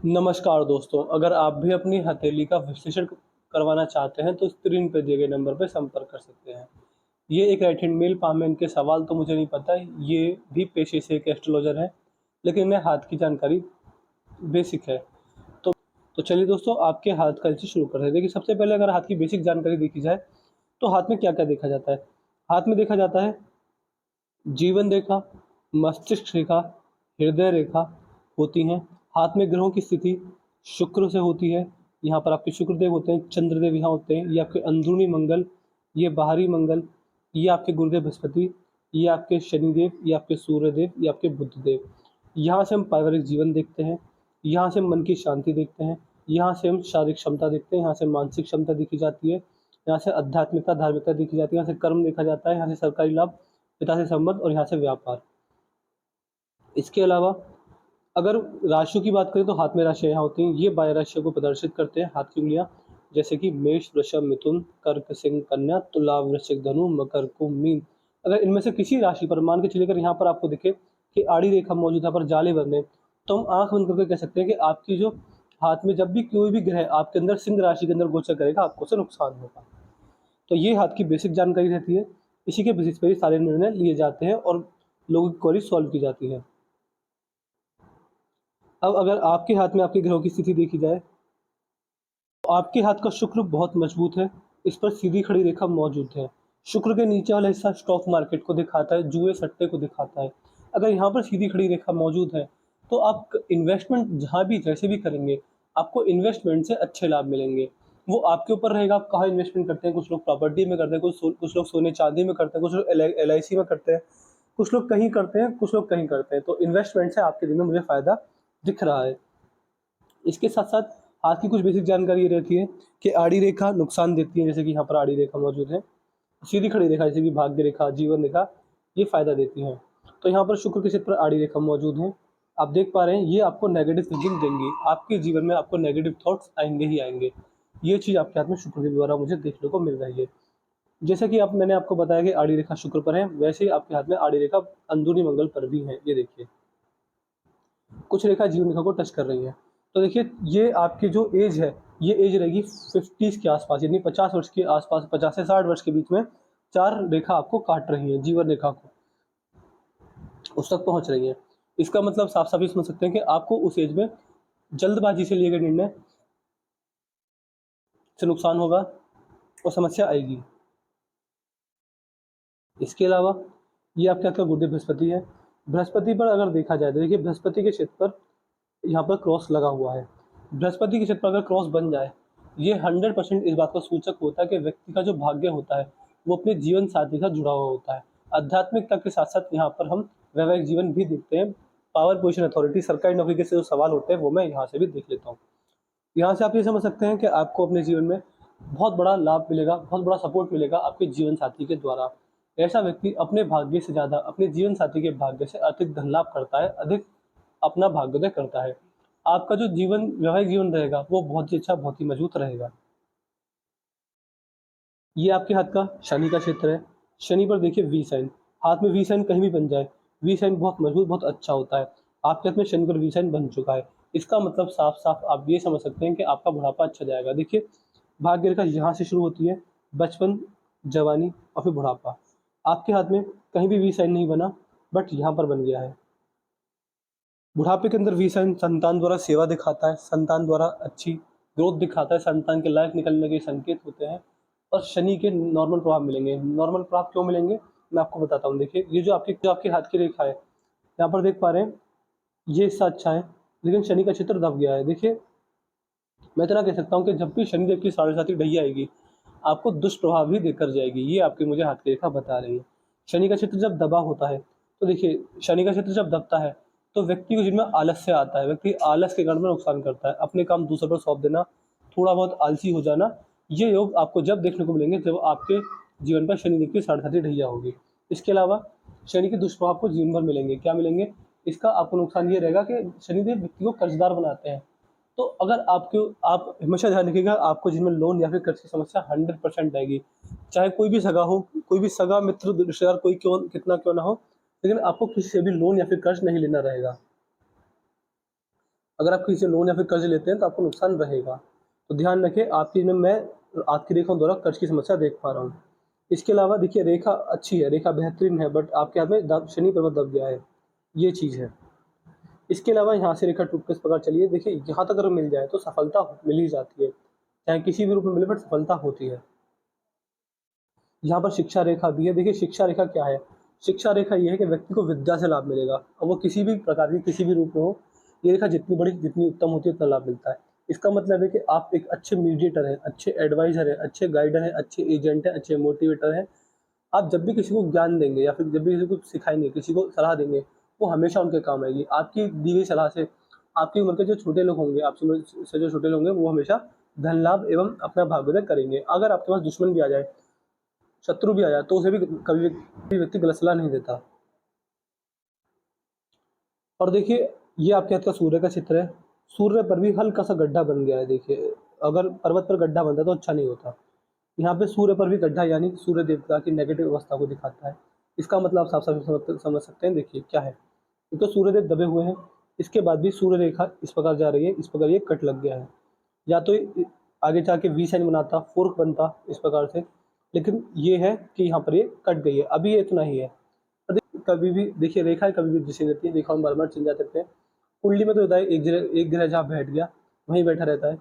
नमस्कार दोस्तों, अगर आप भी अपनी हथेली का विश्लेषण करवाना चाहते हैं तो स्क्रीन पर दिए गए नंबर पर संपर्क कर सकते हैं। ये एक राइट हैंड मेल पाम है, इनके सवाल तो मुझे नहीं पता, ये भी पेशे से एक एस्ट्रोलॉजर है, लेकिन इन्हें हाथ की जानकारी बेसिक है। तो चलिए दोस्तों, आपके हाथ का से शुरू करते हैं। देखिए, सबसे पहले अगर हाथ की बेसिक जानकारी देखी जाए, तो हाथ में क्या-क्या देखा जाता है? हाथ में देखा जाता है जीवन रेखा, मस्तिष्क रेखा, हृदय रेखा होती हैं। हाथ में ग्रहों की स्थिति शुक्र से होती है। यहाँ पर आपके शुक्रदेव होते हैं, चंद्रदेव यहाँ होते हैं। ये आपके अंदरूनी मंगल, ये बाहरी मंगल, ये आपके गुरुदेव बृहस्पति, ये आपके शनिदेव, ये आपके सूर्यदेव, ये आपके बुधदेव। यहाँ से हम पारिवारिक जीवन देखते हैं, यहाँ से हम मन की शांति देखते हैं, यहाँ से हम शारीरिक क्षमता देखते हैं, यहाँ से मानसिक क्षमता देखी जाती है, यहाँ से आध्यात्मिकता, धार्मिकता देखी जाती है, यहाँ से कर्म देखा जाता है, यहाँ से सरकारी लाभ, पिता से संबंध और यहाँ से व्यापार। इसके अलावा अगर राशियों की बात करें तो हाथ में राशियाँ यहाँ होती हैं। ये 12 राशियों को प्रदर्शित करते हैं हाथ की उँगलियाँ, जैसे कि मेष, वृषभ, मिथुन, कर्क, सिंह, कन्या, तुला, वृश्चिक, धनु, मकर, कुंभ, मीन। अगर इनमें से किसी राशि पर मान के चलिए, अगर यहाँ पर आपको दिखे कि आड़ी रेखा मौजूद है, यहाँ पर जाले बन रहे हैं, तो हम आँख बंद करके कह सकते हैं कि आपकी जो हाथ में जब भी कोई भी ग्रह आपके अंदर सिंह राशि के अंदर गोचर करेगा, आपको उससे नुकसान होगा। तो ये हाथ की बेसिक जानकारी रहती है। इसी के बेसिस पे ही सारे निर्णय लिए जाते हैं और लोगों की क्वेरी सॉल्व की जाती है। अब अगर आपके हाथ में आपके ग्रहों की स्थिति देखी जाए, तो आपके हाथ का शुक्र बहुत मजबूत है, इस पर सीधी खड़ी रेखा मौजूद है। शुक्र के नीचे वाला हिस्सा स्टॉक मार्केट को दिखाता है, जुए सट्टे को दिखाता है। अगर यहाँ पर सीधी खड़ी रेखा मौजूद है, तो आप इन्वेस्टमेंट जहाँ भी जैसे भी करेंगे, आपको इन्वेस्टमेंट से अच्छे लाभ मिलेंगे। वो आपके ऊपर रहेगा, आप कहाँ इन्वेस्टमेंट करते हैं। कुछ लोग प्रॉपर्टी में करते हैं, कुछ लोग सोने चांदी में करते हैं, कुछ लोग LIC में करते हैं, कुछ लोग कहीं करते हैं, कुछ लोग कहीं करते हैं। तो इन्वेस्टमेंट से आपके दिन में मुझे फ़ायदा दिख रहा है। इसके साथ-साथ हाथ की कुछ बेसिक जानकारी ये रहती है कि आड़ी रेखा नुकसान देती है, जैसे कि यहाँ पर आड़ी रेखा मौजूद है। सीधी खड़ी रेखा जैसे कि भाग्य रेखा, जीवन रेखा, ये फ़ायदा देती हैं। तो यहाँ पर शुक्र के क्षेत्र पर आड़ी रेखा मौजूद है। आप देख पा रहे हैं, ये आपको नेगेटिव थिंकिंग देंगी। आपके जीवन में आपको नेगेटिव थॉट्स आएँगे ही आएँगे। ये चीज़ आपके हाथ में शुक्र के द्वारा मुझे देखने को मिल रही है। जैसे कि अब मैंने आपको बताया कि आड़ी रेखा शुक्र पर है, वैसे ही आपके हाथ में आड़ी रेखा अंदरूनी मंगल पर भी है। ये देखिए, कुछ रेखा जीवन रेखा को टच कर रही है। तो देखिए, ये आपकी जो एज है, ये एज रहेगी 50s के आसपास, यानी 50 वर्ष के आसपास, 50 से 60 वर्ष के बीच में 4 रेखा आपको काट रही है, जीवन रेखा को उस तक पहुँच रही है। इसका मतलब साफ-साफ ये समझ सकते हैं कि आपको उस एज में जल्दबाजी से लिए गए निर्णय से नुकसान होगा और समस्या आएगी। इसके अलावा ये आपके हाथ का गुरुदेव बृहस्पति है। बृहस्पति पर अगर देखा जाए तो देखिए, बृहस्पति के क्षेत्र पर यहाँ पर क्रॉस लगा हुआ है। बृहस्पति के क्षेत्र पर अगर क्रॉस बन जाए, ये 100% इस बात का सूचक होता है कि व्यक्ति का जो भाग्य होता है, वो अपने जीवन साथी के साथ जुड़ा हुआ होता है। आध्यात्मिकता के साथ-साथ यहाँ पर हम वैवाहिक जीवन भी देखते हैं। पावर, पोज़ीशन, अथॉरिटी, सरकारी नौकरी के से जो सवाल होते हैं, वो मैं यहाँ से भी देख लेता हूँ। यहाँ से आप ये समझ सकते हैं कि आपको अपने जीवन में बहुत बड़ा लाभ मिलेगा, बहुत बड़ा सपोर्ट मिलेगा आपके जीवन साथी के द्वारा। ऐसा व्यक्ति अपने भाग्य से ज़्यादा अपने जीवन साथी के भाग्य से अधिक धन लाभ करता है, अधिक अपना भाग्योदय करता है। आपका जो जीवन वैवाहिक जीवन रहेगा, वो बहुत ही अच्छा, बहुत ही मजबूत रहेगा। ये आपके हाथ का शनि का क्षेत्र है। शनि पर देखिए वी साइन, हाथ में वी साइन कहीं भी बन जाए, वी साइन बहुत मजबूत, बहुत अच्छा होता है। आपके हाथ में शनि पर वी साइन बन चुका है। इसका मतलब साफ-साफ आप ये समझ सकते हैं कि आपका बुढ़ापा अच्छा जाएगा। देखिए, भाग्य रेखा यहाँ से शुरू होती है, बचपन, जवानी और फिर बुढ़ापा। आपके हाथ में कहीं भी वी साइन नहीं बना, बट यहाँ पर बन गया है। बुढ़ापे के अंदर वी साइन संतान द्वारा सेवा दिखाता है, संतान द्वारा अच्छी ग्रोथ दिखाता है, संतान के लायक निकलने के संकेत होते हैं और शनि के नॉर्मल प्रभाव मिलेंगे। नॉर्मल प्रभाव क्यों मिलेंगे, मैं आपको बताता हूँ। देखिए, ये जो आपके हाथ की रेखा है, यहाँ पर देख पा रहे हैं, ये हिस्सा अच्छा है, लेकिन शनि का क्षेत्र दब गया है। देखिए, मैं इतना कह सकता हूँ कि जब भी शनिदेव की साढ़े ढैया आएगी, आपको दुष्प्रभाव भी देकर जाएगी। ये आपकी मुझे हाथ की रेखा बता रही है। शनि का क्षेत्र जब दबा होता है, तो देखिए, शनि का क्षेत्र जब दबता है, तो व्यक्ति को जिनमें आलस्य आता है, व्यक्ति आलस के कारण में नुकसान करता है। अपने काम दूसरों पर सौंप देना, थोड़ा बहुत आलसी हो जाना, ये योग आपको जब देखने को मिलेंगे जब आपके जीवन पर शनिदेव की साढ़े ढैया होगी। इसके अलावा शनि के दुष्प्रभाव आपको जीवन भर मिलेंगे। क्या मिलेंगे? इसका आपको नुकसान ये रहेगा कि शनिदेव व्यक्ति को कर्जदार बनाते हैं। तो अगर आप हमेशा ध्यान रखिएगा, आपको जिनमें लोन या फिर कर्ज की समस्या 100% आएगी। चाहे कोई भी सगा हो, कोई भी सगा मित्र रिश्तेदार कोई क्यों कितना क्यों ना हो, लेकिन आपको किसी से भी लोन या फिर कर्ज नहीं लेना रहेगा। अगर आप किसी से लोन या फिर कर्ज लेते हैं तो आपको नुकसान रहेगा। तो ध्यान रखें, आपकी में मैं आपकी रेखाओं द्वारा कर्ज की समस्या देख पा रहा हूँ। इसके अलावा देखिए, रेखा अच्छी है, रेखा बेहतरीन है, बट आपके हाथ में शनि पर्वत दब गया है, ये चीज़ है। इसके अलावा यहाँ से रेखा टूट के इस प्रकार चलिए, देखिए यहाँ तक अगर मिल जाए तो सफलता मिल ही जाती है, चाहे किसी भी रूप में मिले, बट सफलता होती है। यहाँ पर शिक्षा रेखा भी है। देखिए शिक्षा रेखा क्या है? शिक्षा रेखा ये है कि व्यक्ति को विद्या से लाभ मिलेगा, और वो किसी भी प्रकार की किसी भी रूप में हो। ये रेखा जितनी बड़ी जितनी उत्तम होती है उतना लाभ मिलता है। इसका मतलब है कि आप एक अच्छे मीडिएटर हैं, अच्छे एडवाइज़र हैं, अच्छे गाइडर हैं, अच्छे एजेंट हैं, अच्छे मोटिवेटर हैं। आप जब भी किसी को ज्ञान देंगे या फिर जब भी किसी को सिखाएँगे, किसी को सलाह देंगे, वो हमेशा उनके काम आएगी। आपकी दी गई सलाह से आपकी उम्र के जो छोटे लोग होंगे, आपसे उम्र से जो छोटे लोग होंगे, वो हमेशा धन लाभ एवं अपना भाग्योदय करेंगे। अगर आपके पास दुश्मन भी आ जाए, शत्रु भी आ जाए, तो उसे भी कभी भी व्यक्ति गलत सलाह नहीं देता। और देखिए, ये आपके हाथ का सूर्य का चित्र है। सूर्य पर भी हल्का-सा गड्ढा बन गया है देखिए, अगर पर्वत पर गड्ढा बनता तो अच्छा नहीं होता। यहाँ पे सूर्य पर भी गड्ढा, यानी सूर्य देवता की नेगेटिव अवस्था को दिखाता है। इसका मतलब आप साफ-साफ समझ सकते हैं, देखिए क्या है। एक तो सूर्यदेव दबे हुए हैं, इसके बाद भी सूर्य रेखा इस प्रकार जा रही है, इस प्रकार ये कट लग गया है। या तो आगे जाके वी साइन बनाता, फोर्क बनता इस प्रकार से, लेकिन ये है कि यहाँ पर ये कट गई है, अभी ये इतना ही है। कभी भी देखिए, रेखाएँ कभी भी दिशा देती है, रेखाओं में बार-बार चेंज आते रहते हैं। कुंडली में तो होता है, एक ग्रह जहाँ बैठ गया, वहीं बैठा रहता है,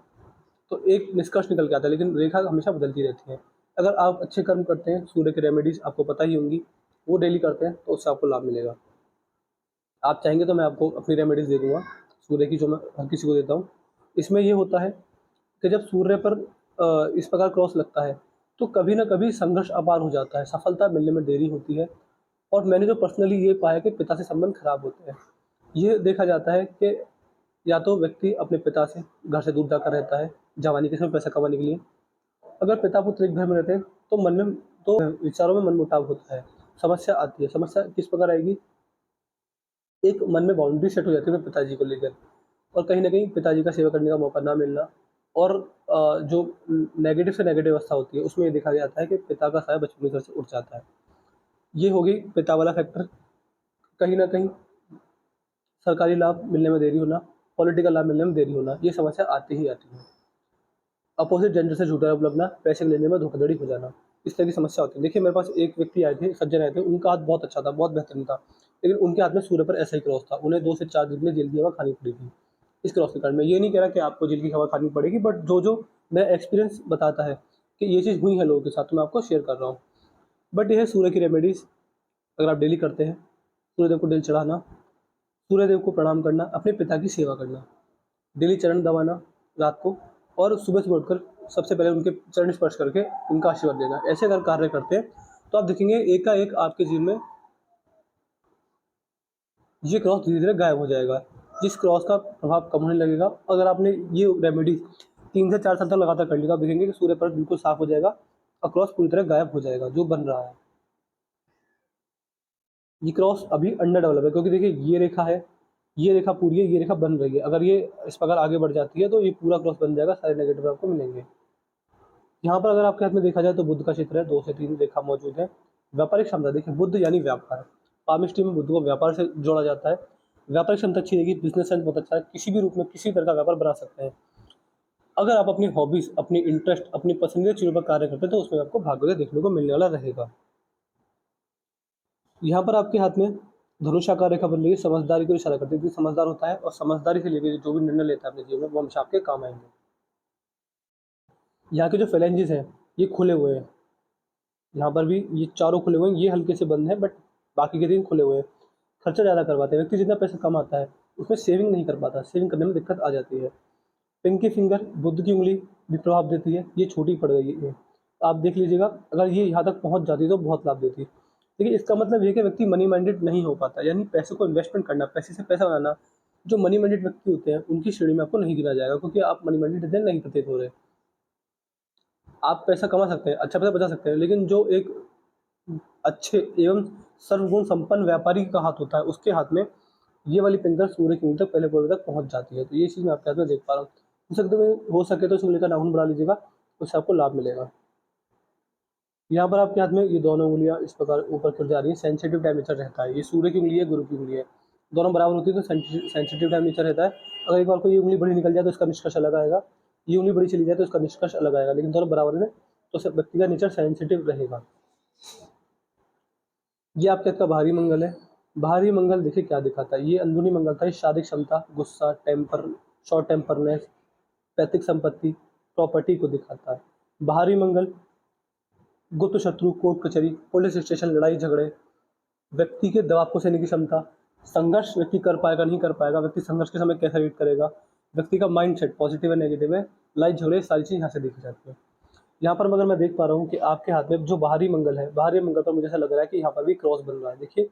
तो एक निष्कर्ष निकल के आता है, लेकिन रेखा हमेशा बदलती रहती है। अगर आप अच्छे कर्म करते हैं, सूर्य की रेमेडीज़ आपको पता ही होंगी, वो डेली करते हैं, तो उससे आपको लाभ मिलेगा। आप चाहेंगे तो मैं आपको अपनी रेमेडीज़ दे दूँगा, सूर्य की, जो मैं हर किसी को देता हूँ। इसमें ये होता है कि जब सूर्य पर इस प्रकार क्रॉस लगता है, तो कभी न कभी संघर्ष अपार हो जाता है, सफलता मिलने में देरी होती है। और मैंने जो पर्सनली ये पाया कि पिता से संबंध खराब होते हैं। ये देखा जाता है कि या तो व्यक्ति अपने पिता से घर से दूर जाकर रहता है, जवानी के समय पैसा कमाने के लिए। अगर पिता-पुत्र एक घर में रहते हैं, तो विचारों में मनमुटाव होता है, समस्या आती है। समस्या किस प्रकार आएगी? एक मन में बाउंड्री सेट हो जाती है अपने पिताजी को लेकर, और कहीं न कहीं पिताजी का सेवा करने का मौका ना मिलना, और जो नेगेटिव से नेगेटिव अवस्था होती है, उसमें ये देखा जाता है कि पिता का साया बचपन के घर से उठ जाता है। ये हो गई पिता वाला फैक्टर। कहीं न कहीं सरकारी लाभ मिलने में देरी होना, पॉलिटिकल लाभ मिलने में देरी होना, ये समस्या आती ही आती है। अपोज़िट जेंडर से झूठा लाभ लगना, पैसे लेने में धोखाधड़ी हो जाना, इस तरह की समस्या होती है। देखिए मेरे पास एक व्यक्ति आए थे, सज्जन आए थे, उनका हाथ बहुत अच्छा था, बहुत बेहतरीन था, लेकिन उनके हाथ में सूर्य पर ऐसा ही क्रॉस था। उन्हें 2 से 4 दिन के लिए जेल की हवा खानी पड़ी थी, इस क्रॉस के कारण। मैं ये नहीं कह रहा कि आपको जेल की हवा खानी पड़ेगी, बट जो-जो मेरा एक्सपीरियंस बताता है कि ये चीज़ हुई है लोगों के साथ, तो मैं आपको शेयर कर रहा हूँ। बट ये है सूर्य की रेमेडीज़, अगर आप डेली करते हैं, सूर्यदेव को जल चढ़ाना, सूर्यदेव को प्रणाम करना, अपने पिता की सेवा करना, डेली चरण दबाना रात को, और सुबह-सुबह उठकर सबसे पहले उनके चरण स्पर्श करके उनका आशीर्वाद लेना। ऐसे अगर कार्य करते हैं, तो आप देखेंगे एकाएक आपके जीवन में ये क्रॉस धीरे-धीरे गायब हो जाएगा। जिस क्रॉस का प्रभाव कम होने लगेगा, अगर आपने ये रेमेडीज़ 3 से 4 साल तक लगातार कर ली, तो आप देखेंगे कि सूर्य पर्वत बिल्कुल साफ हो जाएगा और क्रॉस पूरी तरह गायब हो जाएगा, जो बन रहा है। ये क्रॉस अभी अंडर डेवलप है, क्योंकि देखिए ये रेखा है, ये रेखा पूरी है, ये रेखा बन रही है। अगर ये इस प्रकार आगे बढ़ जाती है, तो ये पूरा क्रॉस बन जाएगा, सारे नेगेटिव आपको मिलेंगे। यहाँ पर अगर आपके हाथ में देखा जाए तो बुध का चित्र है, 2 से 3 रेखा मौजूद है। व्यापारिक क्षमता, देखिए बुध यानी व्यापार। पामिस्ट्री में बुध को व्यापार से जोड़ा जाता है। व्यापारिक क्षमता अच्छी रहेगी, बिज़नेस सेंस बहुत अच्छा है, किसी भी रूप में किसी तरह का व्यापार बना सकते हैं। अगर आप अपनी हॉबीज़, अपनी इंटरेस्ट, अपनी पसंदीदा चीज़ों पर कार्य करते हैं, तो उसमें आपको भाग्योदय देखने को मिलने वाला रहेगा। यहाँ पर आपके हाथ में धनुषाकार रेखा बन रही है, समझदारी को इशारा करती है, क्योंकि समझदार होता है और समझदारी से लेके जो भी निर्णय लेता है अपने जीवन में, वो हमेशा आपके काम आएँगे। यहाँ के जो फेलेंजेस हैं, ये खुले हुए हैं। यहाँ पर भी ये चारों खुले हुए हैं, ये हल्के से बंद हैं, बट बाकी के 3 खुले हुए हैं। खर्चा ज़्यादा करवाते हैं, व्यक्ति जितना पैसा कमाता है, उसमें सेविंग नहीं कर पाता, सेविंग करने में दिक्कत आ जाती है। पिंकी फिंगर, बुध की उँगली भी प्रभाव देती है, ये छोटी पड़ गई है। आप देख लीजिएगा, अगर ये यहाँ तक पहुँच जाती तो बहुत लाभ देती। देखिए इसका मतलब ये है कि व्यक्ति मनी माइंडेड नहीं हो पाता, यानी पैसे को इन्वेस्टमेंट करना, पैसे से पैसा बनाना, जो मनी माइंडेड व्यक्ति होते हैं, उनकी श्रेणी में आपको नहीं गिना जाएगा, क्योंकि आप मनी माइंडेड इतने नहीं प्रतीत हो रहे। आप पैसा कमा सकते हैं, अच्छा पैसा बचा सकते हैं, लेकिन जो एक अच्छे एवं सर्वगुण संपन्न व्यापारी का हाथ होता है, उसके हाथ में ये वाली पिंगल सूर्य की ऊँचाई तक, पहले पर्वत तक पहुँच जाती है। तो ये चीज़ मैं आपके हाथ में देख पा रहा हूँ। हो सके तो उंगली का नाखून बढ़ा लीजिएगा, उससे आपको लाभ मिलेगा। यहाँ पर आपके हाथ में ये दोनों उँगलियाँ इस प्रकार ऊपर की ओर जा रही हैं, सेंसिटिव टाइम नेचर रहता है। ये सूर्य की उँगली है, गुरु की उँगली है। दोनों बराबर होती है तो सेंसिटिव टाइम नेचर रहता है। अगर एक बार को ये उंगली बड़ी निकल जाए तो इसका निष्कर्ष अलग आएगा, ये उंगली बड़ी चली जाए तो इसका निष्कर्ष अलग आएगा, लेकिन दोनों बराबर में तो सिर्फ व्यक्ति का नेचर सेंसिटिव रहेगा। ये आपका इसका बाहरी मंगल है। बाहरी मंगल देखिए क्या दिखाता है, ये अंदरूनी मंगल था, ये शारीरिक क्षमता, गुस्सा, टेम्पर, शॉर्ट टेम्परनेस, पैतृक संपत्ति, प्रॉपर्टी को दिखाता है। बाहरी मंगल गुप्त शत्रु, कोर्ट कचहरी, पुलिस स्टेशन, लड़ाई झगड़े, व्यक्ति के दबाव को सहने की क्षमता, संघर्ष व्यक्ति कर पाएगा नहीं कर पाएगा, व्यक्ति संघर्ष के समय कैसा रीड करेगा, व्यक्ति का माइंडसेट पॉजिटिव है नेगेटिव है, लड़ाई झगड़े, सारी चीज़ यहाँ से देखी जाती है। यहाँ पर मगर मैं देख पा रहा हूँ कि आपके हाथ में जो बाहरी मंगल है, बाहरी मंगल पर मुझे ऐसा लग रहा है कि यहाँ पर भी क्रॉस बन रहा है। देखिए,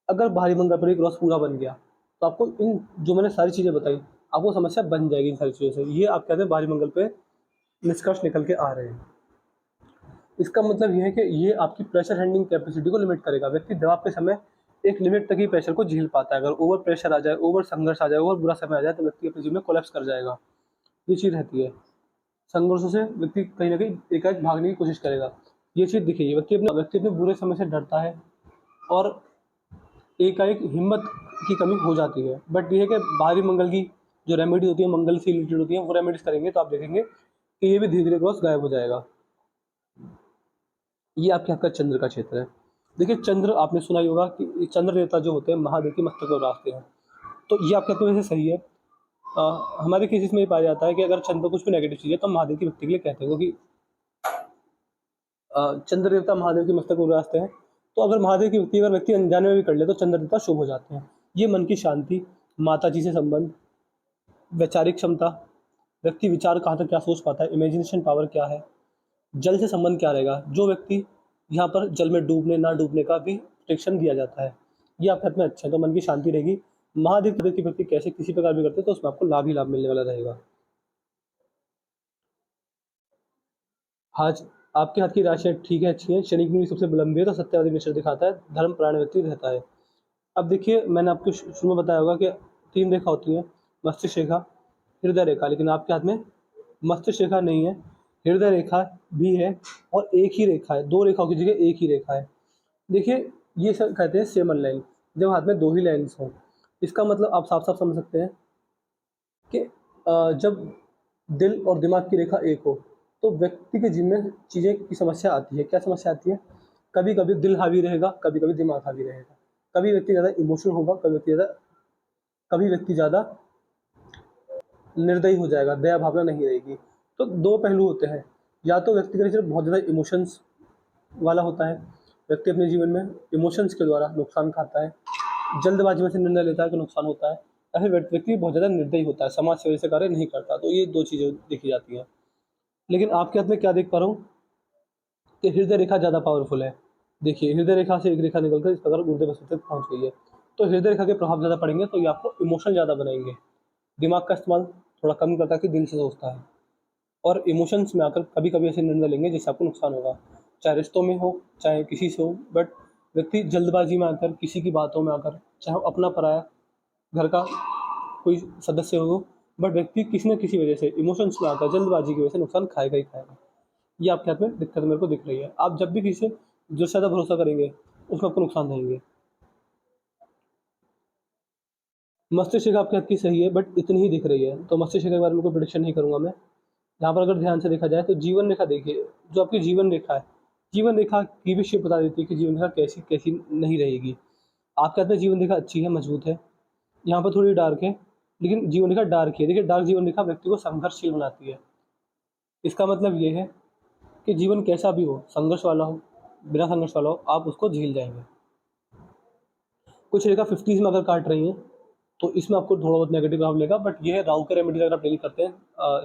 अगर बाहरी मंगल पर भी क्रॉस पूरा बन गया तो आपको इन जो मैंने सारी चीज़ें बताई, आपको समस्या बन जाएगी इन सारी चीज़ों से। ये आप कहते हैं बाहरी मंगल पे निष्कर्ष निकल के आ रहे हैं। इसका मतलब ये है कि ये आपकी प्रेशर हैंडलिंग कैपेसिटी को लिमिट करेगा। व्यक्ति दबाव के समय एक लिमिट तक ही प्रेशर को झेल पाता है। अगर ओवर प्रेशर आ जाए, ओवर संघर्ष आ जाए, ओवर बुरा समय आ जाए तो व्यक्ति अपने जीवन में कोलैप्स कर जाएगा। ये चीज़ रहती है। संघर्षों से व्यक्ति कहीं ना कहीं एकाएक भागने की कोशिश करेगा। ये चीज़ दिखेगी। व्यक्ति अपने बुरे समय से डरता है और एकाएक हिम्मत की कमी हो जाती है। बट ये है कि बाहरी मंगल की जो रेमेडी होती है, मंगल से रिलेटेड होती है, वो रेमेडीज करेंगे तो आप देखेंगे कि ये भी धीरे धीरे क्रॉस गायब हो जाएगा। ये आपके हाथ का चंद्र का क्षेत्र है। देखिए, चंद्र आपने सुना ही होगा कि चंद्र देवता जो होते हैं महादेव के मस्तक पर रास्ते हैं, तो ये आपके हाथ में वैसे सही है। हमारे केसेस में ये पाया जाता है कि अगर चंद्र पर कुछ भी नेगेटिव चीज़ है तो हम महादेव की भक्ति के लिए कहते हैं, क्योंकि चंद्र देवता महादेव के मस्तक पर रास्ते हैं। तो अगर महादेव की भक्ति अगर व्यक्ति अनजाने में भी कर ले तो चंद्र देवता शुभ हो जाते हैं। ये मन की शांति, माता जी से संबंध, वैचारिक क्षमता, व्यक्ति विचार कहाँ तक क्या सोच पाता है, इमेजिनेशन पावर क्या है, जल से संबंध क्या रहेगा। जो व्यक्ति यहाँ पर जल में डूबने ना डूबने का भी प्रोटेक्शन दिया जाता है, ये आपके हाथ में अच्छा है, तो मन की शांति रहेगी। महादेव की भक्ति कैसे किसी प्रकार भी करते हैं तो उसमें आपको लाभ ही लाभ मिलने वाला रहेगा। आज आपके हाथ की राशियाँ ठीक है, अच्छी हैं। शनि की कुंडली सबसे लंबी है तो सत्यवादी नेचर दिखाता है, धर्म प्राण व्यक्ति रहता है। अब देखिए, मैंने आपको शुरू में बताया होगा कि 3 रेखा होती हैं, मस्तिष्क रेखा, हृदय रेखा, लेकिन आपके हाथ में मस्तिष्क रेखा नहीं है, हृदय रेखा भी है और एक ही रेखा है, 2 रेखाओं की जगह एक ही रेखा है। देखिए, ये सब कहते हैं सेमन लाइन, जब हाथ में 2 ही लाइन्स हों। इसका मतलब आप साफ-साफ समझ सकते हैं कि जब दिल और दिमाग की रेखा एक हो, तो व्यक्ति के जीवन में चीज़ें की समस्या आती है। क्या समस्या आती है? कभी-कभी दिल हावी रहेगा, कभी-कभी दिमाग हावी रहेगा। कभी व्यक्ति ज़्यादा इमोशनल होगा, कभी व्यक्ति ज़्यादा निर्दयी हो जाएगा, दया भावना नहीं रहेगी। तो 2 पहलू होते हैं, या तो व्यक्ति का नेचर बहुत ज़्यादा इमोशंस वाला होता है, व्यक्ति अपने जीवन में इमोशंस के द्वारा नुकसान खाता है, जल्दबाजी में से निर्णय लेता है तो नुकसान होता है, या फिर व्यक्ति बहुत ज़्यादा निर्दयी होता है, समाज सेवा से कार्य नहीं करता। तो ये 2 चीज़ें देखी जाती हैं। लेकिन आपके हाथ में क्या देख पा रहा हूँ कि हृदय रेखा ज़्यादा पावरफुल है। देखिए, हृदय रेखा से एक रेखा निकलकर इस प्रकार गुरुदेव मस्तिष्क तक पहुँच गई है। तो हृदय रेखा के प्रभाव ज़्यादा पड़ेंगे तो ये आपको इमोशन ज़्यादा बनाएंगे। दिमाग का इस्तेमाल थोड़ा कम करता है कि दिल से सोचता है, और इमोशंस में आकर कभी-कभी ऐसे निर्णय लेंगे जिससे आपको नुकसान होगा। चाहे रिश्तों में हो, चाहे किसी से हो, बट व्यक्ति जल्दबाजी में आकर, किसी की बातों में आकर, चाहे वो अपना पराया, घर का कोई सदस्य हो, बट व्यक्ति किसी न किसी वजह से इमोशंस में आकर जल्दबाजी की वजह से नुकसान खाएगा ही खाएगा। ये आपके हाथ में दिक्कत मेरे को दिख रही है। आप जब भी किसी से जो ज़्यादा भरोसा करेंगे, उसमें आपको नुकसान देंगे। मस्तिष्क रेखा आपके हाथ की सही है, बट इतनी ही दिख रही है, तो मस्तिष्क रेखा के बारे में कोई प्रेडिक्शन नहीं करूँगा मैं। यहाँ पर अगर ध्यान से देखा जाए तो जीवन रेखा देखिए, जो आपकी जीवन रेखा है, जीवन रेखा की भी शेप बता देती है कि जीवन रेखा कैसी कैसी नहीं रहेगी। आपके हाथ में जीवन रेखा अच्छी है, मजबूत है, यहाँ पर थोड़ी डार्क है, लेकिन जीवन रेखा डार्क है। देखिए, डार्क जीवन रेखा व्यक्ति को संघर्षशील बनाती है। इसका मतलब ये है कि जीवन कैसा भी हो, संघर्ष वाला हो, बिना संघर्ष वाला हो, आप उसको झेल जाएंगे। कुछ रेखा 50s में अगर काट रही हैं तो इसमें आपको थोड़ा बहुत नेगेटिव प्रभाव मिलेगा, बट ये है राहु के रेमेडीज अगर आप डेली करते हैं,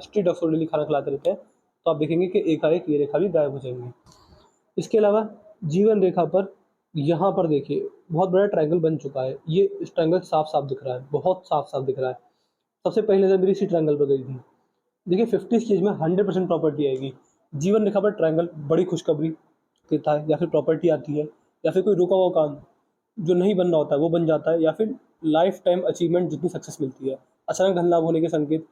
स्ट्रीट डॉग्स को डेली खाना खिलाते रहते हैं, तो आप देखेंगे कि एकाएक ये रेखा भी गायब हो जाएंगी। इसके अलावा जीवन रेखा पर यहाँ पर देखिए बहुत बड़ा ट्रायंगल बन चुका है। ये इस ट्रायंगल साफ साफ दिख रहा है, बहुत साफ साफ दिख रहा है। सबसे पहले नज़र मेरी इसी ट्रायंगल पर गई थी। देखिए, 50 की एज में 100% प्रॉपर्टी आएगी। जीवन रेखा पर ट्रायंगल बड़ी खुशखबरी देता है, या फिर प्रॉपर्टी आती है, या फिर कोई रुका हुआ काम जो नहीं बनना होता है वो बन जाता है, या फिर लाइफ टाइम अचीवमेंट जितनी सक्सेस मिलती है, अचानक धन लाभ होने के संकेत,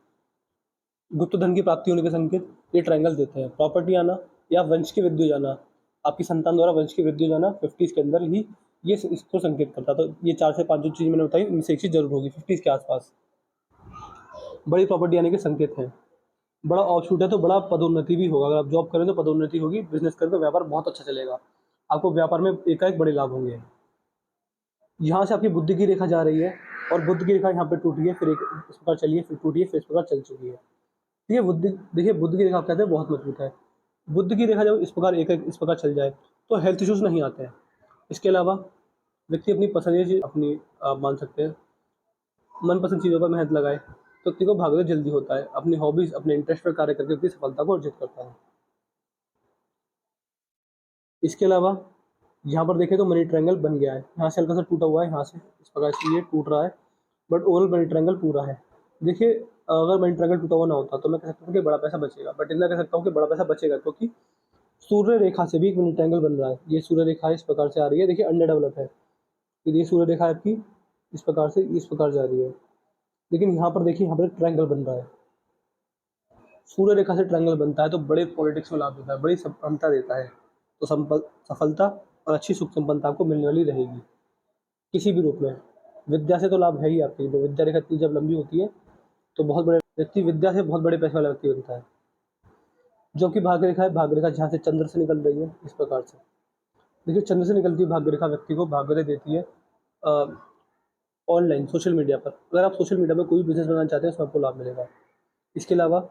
गुप्त धन की प्राप्ति होने के संकेत ये ट्रायंगल देते हैं। प्रॉपर्टी आना या वंश की वृद्धि हो जाना, आपकी संतान द्वारा वंश की वृद्धि हो जाना 50s के अंदर ही ये इसको संकेत करता है। तो ये 4 से 5 जो चीज़ मैंने बताई इनमें से एक चीज़ जरूर होगी 50s के आसपास। बड़ी प्रॉपर्टी आने के संकेत हैं। बड़ा ऑफशूट है तो बड़ा पदोन्नति भी होगा। अगर आप जॉब करें तो पदोन्नति होगी, बिज़नेस करें तो व्यापार बहुत अच्छा चलेगा। आपको व्यापार में एकाएक बड़े लाभ होंगे। यहाँ से आपकी बुद्धि की रेखा जा रही है और बुध की रेखा यहाँ पे टूटी है, फिर एक इस प्रकार चली है, फिर टूटी है, फिर इस प्रकार चल चुकी है। ये बुद्धि देखिए, बुध की रेखा आप कहते हैं बहुत मजबूत है। बुध की रेखा जब इस प्रकार एक-एक इस प्रकार चल जाए तो हेल्थ इश्यूज़ नहीं आते हैं। इसके अलावा व्यक्ति अपनी पसंदीदा चीज़ अपनी मान सकते हैं, मनपसंद चीज़ों पर मेहनत लगाए तो व्यक्ति को भाग्योदय जल्दी होता है। अपनी हॉबीज़, अपने इंटरेस्ट पर कार्य करके व्यक्ति सफलता को अर्जित करता है। इसके अलावा यहाँ पर देखें तो मनी ट्रायंगल बन गया है। यहाँ से हल्का-सा टूटा हुआ है, यहाँ से इस प्रकार से ये टूट रहा है, बट ओवरऑल मनी ट्रायंगल पूरा है। देखिए, अगर मनी ट्रायंगल टूटा हुआ ना होता तो मैं कह सकता हूँ कि बड़ा पैसा बचेगा, बट इतना कह सकता हूँ कि बड़ा पैसा बचेगा क्योंकि सूर्य रेखा से भी एक मनी ट्रायंगल बन रहा है। ये सूर्य रेखा इस प्रकार से आ रही है, देखिए अंडर डेवलप है। ये सूर्य रेखा आपकी इस प्रकार से इस प्रकार जा रही है, लेकिन यहाँ पर देखिए, यहाँ पर ट्रायंगल बन रहा है। सूर्य रेखा से ट्रायंगल बनता है तो बड़े पॉलिटिक्स में लाभ देता है, बड़ी सफलता देता है। तो सफलता और अच्छी सुख संपन्नता आपको मिलने वाली रहेगी किसी भी रूप में। विद्या से तो लाभ है ही आपकी, जो विद्या रेखा इतनी जब लंबी होती है तो बहुत बड़े व्यक्ति विद्या से बहुत बड़े पैसे वाला व्यक्ति बनता है। जो कि भाग्य रेखा है, भाग्य रेखा जहाँ से चंद्र से निकल रही है इस प्रकार से। देखिए, चंद्र से निकलती हुई भाग्य रेखा व्यक्ति को भाग्योदय देती है ऑनलाइन सोशल मीडिया पर। अगर आप सोशल मीडिया पर कोई बिजनेस बनाना चाहते हैं उसमें आपको लाभ मिलेगा। इसके अलावा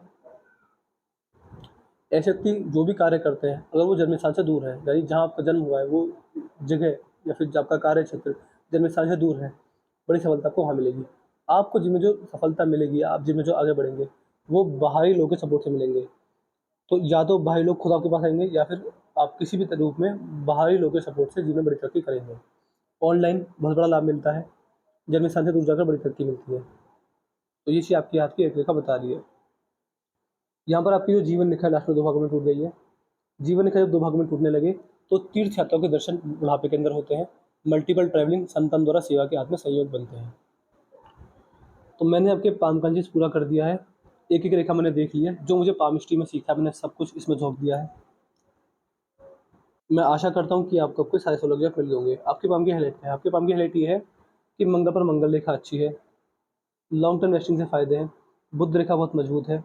ऐसे व्यक्ति जो भी कार्य करते हैं, अगर वो जन्म स्थान से दूर है, यानी जहाँ आपका जन्म हुआ है वो जगह या फिर जो आपका कार्य क्षेत्र जन्म स्थान से दूर है, बड़ी सफलता आपको वहाँ मिलेगी। आपको जिनमें जो सफलता मिलेगी, आप जिनमें जो आगे बढ़ेंगे, वो बाहरी लोगों के सपोर्ट से मिलेंगे। तो या तो बाहरी लोग खुद आपके पास आएंगे या फिर आप किसी भी रूप में बाहरी लोगों के सपोर्ट से जीवन में बड़ी तरक्की करेंगे। ऑनलाइन बहुत बड़ा लाभ मिलता है, जन्म स्थान से दूर जाकर बड़ी तरक्की मिलती है। तो ये चीज़ आपकी हाथ की एक रेखा बता रही है। यहाँ पर आपकी जो जीवन रेखा लास्ट में 2 भागों में टूट गई है। जीवन रेखा जब 2 भागों में टूटने लगे तो तीर्थ यात्राओं के दर्शन बुढ़ापे के अंदर होते हैं। मल्टीपल ट्रैवलिंग संतान द्वारा सेवा के हाथ में संयोग बनते हैं। तो मैंने आपके पाम का चीज़ पूरा कर दिया है। एक-एक रेखा मैंने देख ली है। जो मुझे पामिस्ट्री में सीखा मैंने सब कुछ इसमें झोंक दिया है। मैं आशा करता हूँ कि आपको आपके सारे सौलभ्य मिल गए होंगे। आपके पाम की हाइलाइट क्या है? आपके पाम की हाइलाइट ये है कि मंगल पर मंगल रेखा अच्छी है। लॉन्ग टर्म इन्वेस्टिंग से फ़ायदे हैं। बुध रेखा बहुत मजबूत है।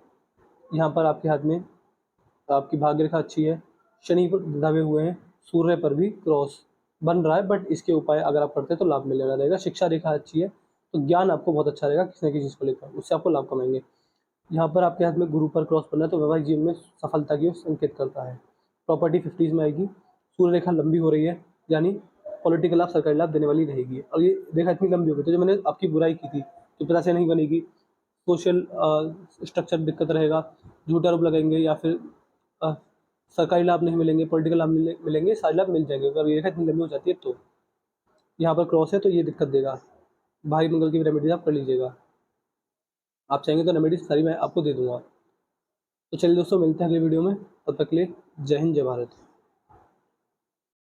यहाँ पर आपके हाथ में आपकी भाग्य रेखा अच्छी है। शनि पर दबे हुए हैं। सूर्य पर भी क्रॉस बन रहा है, बट इसके उपाय अगर आप करते हैं तो लाभ मिलेगा रहेगा। शिक्षा रेखा अच्छी है, तो ज्ञान आपको बहुत अच्छा रहेगा किसी न किसी चीज़ को लेकर, उससे आपको लाभ कमाएंगे। यहाँ पर आपके हाथ में गुरु पर क्रॉस बना है तो वैवाहिक जीवन में सफलता की ओर संकेत करता है। प्रॉपर्टी 50s में आएगी। सूर्य रेखा लंबी हो रही है, यानी पॉलिटिकल लाभ, सरकारी लाभ देने वाली रहेगी। और ये रेखा इतनी लंबी हो गई तो जो मैंने आपकी बुराई की थी कि पता से नहीं बनेगी, सोशल स्ट्रक्चर दिक्कत रहेगा, झूठे आरोप लगाएंगे या फिर अ, सरकारी लाभ नहीं मिलेंगे, पॉलिटिकल लाभ मिलेंगे, सारे लाभ मिल जाएंगे। अगर ये रेखा इतनी लंबी हो जाती है तो यहाँ पर क्रॉस है तो ये दिक्कत देगा। भाई मंगल की रेमेडीज आप कर लीजिएगा। आप चाहेंगे तो रेमेडीज सारी मैं आपको दे दूंगा। तो चलिए दोस्तों, मिलते हैं अगली वीडियो में। तब तक के लिए जय हिंद, जय भारत।